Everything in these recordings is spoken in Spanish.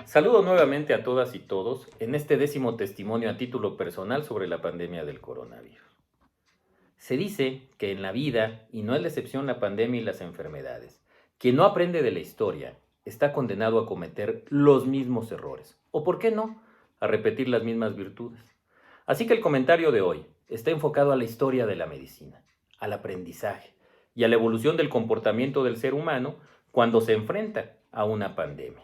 Saludo nuevamente a todas y todos en este 10º testimonio a título personal sobre la pandemia del coronavirus. Se dice que en la vida, y no es la excepción la pandemia y las enfermedades, quien no aprende de la historia está condenado a cometer los mismos errores, o por qué no, a repetir las mismas virtudes. Así que el comentario de hoy está enfocado a la historia de la medicina, al aprendizaje y a la evolución del comportamiento del ser humano cuando se enfrenta a una pandemia.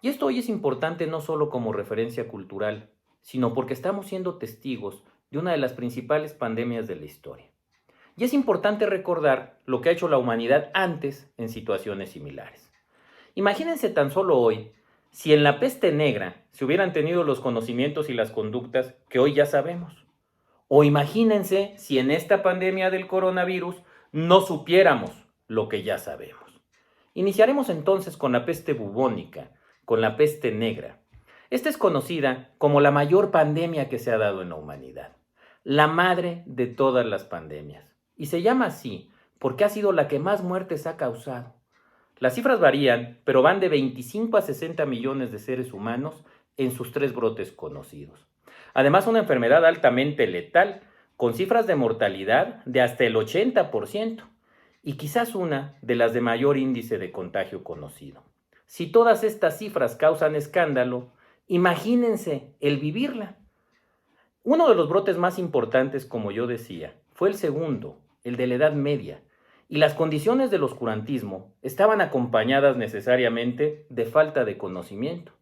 Y esto hoy es importante no solo como referencia cultural, sino porque estamos siendo testigos de una de las principales pandemias de la historia. Y es importante recordar lo que ha hecho la humanidad antes en situaciones similares. Imagínense tan solo hoy, si en la peste negra se hubieran tenido los conocimientos y las conductas que hoy ya sabemos. O imagínense si en esta pandemia del coronavirus no supiéramos lo que ya sabemos. Iniciaremos entonces con la peste bubónica, con la peste negra. Esta es conocida como la mayor pandemia que se ha dado en la humanidad, la madre de todas las pandemias. Y se llama así porque ha sido la que más muertes ha causado. Las cifras varían, pero van de 25 a 60 millones de seres humanos en sus 3 brotes conocidos. Además, una enfermedad altamente letal, con cifras de mortalidad de hasta el 80%, y quizás una de las de mayor índice de contagio conocido. Si todas estas cifras causan escándalo, imagínense el vivirla. Uno de los brotes más importantes, como yo decía, fue el segundo, el de la Edad Media, y las condiciones del oscurantismo estaban acompañadas necesariamente de falta de conocimiento.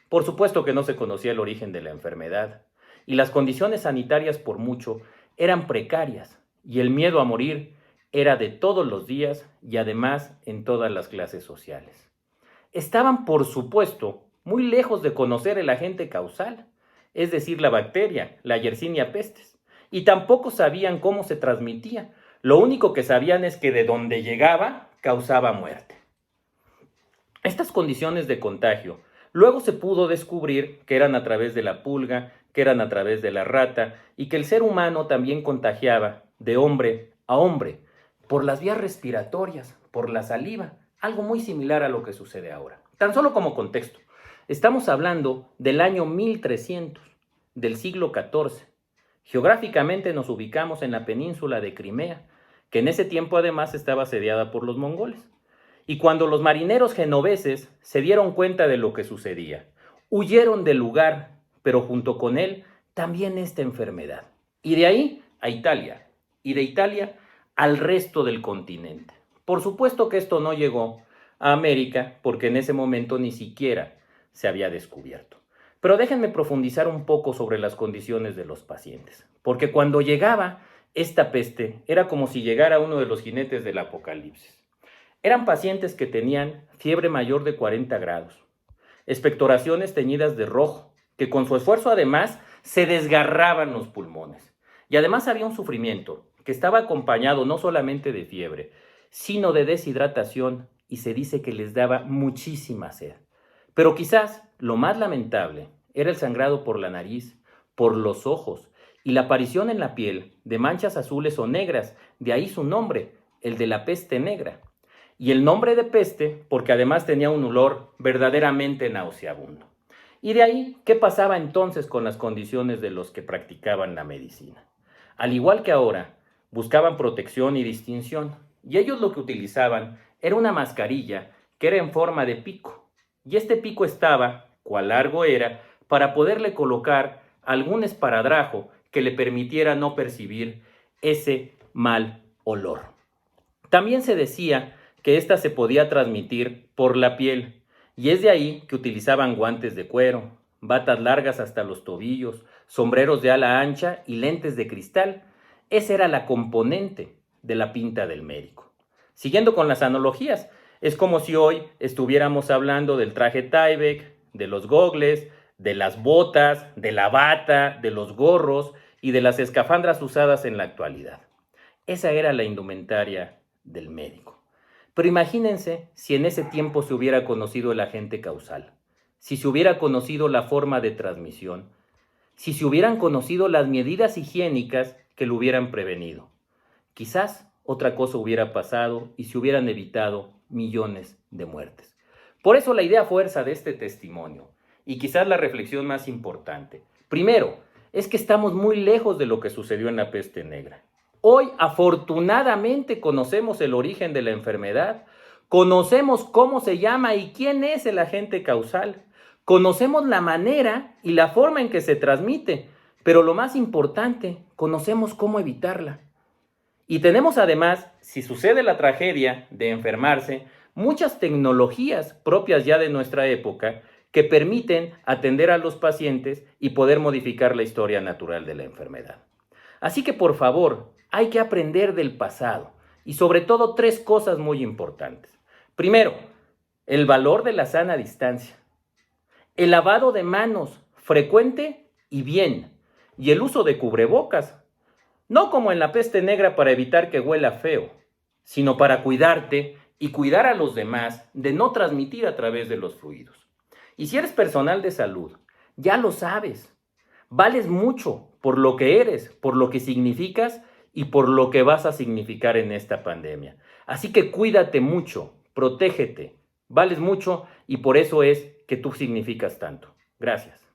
Por supuesto que no se conocía el origen de la enfermedad, y las condiciones sanitarias por mucho eran precarias, y el miedo a morir era de todos los días y además en todas las clases sociales. Estaban, por supuesto, muy lejos de conocer el agente causal, es decir, la bacteria, la Yersinia pestis, y tampoco sabían cómo se transmitía. Lo único que sabían es que de donde llegaba, causaba muerte. Estas condiciones de contagio luego se pudo descubrir que eran a través de la pulga, que eran a través de la rata, y que el ser humano también contagiaba de hombre a hombre, por las vías respiratorias, por la saliva, algo muy similar a lo que sucede ahora. Tan solo como contexto, estamos hablando del año 1300, del siglo XIV. Geográficamente nos ubicamos en la península de Crimea, que en ese tiempo además estaba asediada por los mongoles. Y cuando los marineros genoveses se dieron cuenta de lo que sucedía, huyeron del lugar, pero junto con él también esta enfermedad. Y de ahí a Italia, y de Italia al resto del continente. Por supuesto que esto no llegó a América, porque en ese momento ni siquiera se había descubierto. Pero déjenme profundizar un poco sobre las condiciones de los pacientes, porque cuando llegaba esta peste era como si llegara uno de los jinetes del apocalipsis. Eran pacientes que tenían fiebre mayor de 40 grados, expectoraciones teñidas de rojo, que con su esfuerzo además se desgarraban los pulmones. Y además había un sufrimiento que estaba acompañado no solamente de fiebre, sino de deshidratación, y se dice que les daba muchísima sed. Pero quizás lo más lamentable era el sangrado por la nariz, por los ojos y la aparición en la piel de manchas azules o negras, de ahí su nombre, el de la peste negra. Y el nombre de peste porque además tenía un olor verdaderamente nauseabundo. Y de ahí, ¿qué pasaba entonces con las condiciones de los que practicaban la medicina? Al igual que ahora, buscaban protección y distinción, y ellos lo que utilizaban era una mascarilla que era en forma de pico. Y este pico estaba, cuál largo era, para poderle colocar algún esparadrajo que le permitiera no percibir ese mal olor. También se decía que ésta se podía transmitir por la piel, y es de ahí que utilizaban guantes de cuero, batas largas hasta los tobillos, sombreros de ala ancha y lentes de cristal. Esa era la componente de la pinta del médico. Siguiendo con las analogías, es como si hoy estuviéramos hablando del traje Tyvek, de los gogles, de las botas, de la bata, de los gorros y de las escafandras usadas en la actualidad. Esa era la indumentaria del médico. Pero imagínense si en ese tiempo se hubiera conocido el agente causal, si se hubiera conocido la forma de transmisión, si se hubieran conocido las medidas higiénicas que lo hubieran prevenido. Quizás otra cosa hubiera pasado y se hubieran evitado millones de muertes. Por eso la idea fuerza de este testimonio, y quizás la reflexión más importante. Primero, es que estamos muy lejos de lo que sucedió en la peste negra. Hoy, afortunadamente, conocemos el origen de la enfermedad, conocemos cómo se llama y quién es el agente causal, conocemos la manera y la forma en que se transmite, pero lo más importante, conocemos cómo evitarla. Y tenemos además, si sucede la tragedia de enfermarse, muchas tecnologías propias ya de nuestra época que permiten atender a los pacientes y poder modificar la historia natural de la enfermedad. Así que por favor, hay que aprender del pasado y sobre todo 3 cosas muy importantes. Primero, el valor de la sana distancia, el lavado de manos frecuente y bien, y el uso de cubrebocas. No como en la peste negra para evitar que huela feo, sino para cuidarte y cuidar a los demás de no transmitir a través de los fluidos. Y si eres personal de salud, ya lo sabes. Vales mucho por lo que eres, por lo que significas y por lo que vas a significar en esta pandemia. Así que cuídate mucho, protégete, vales mucho y por eso es que tú significas tanto. Gracias.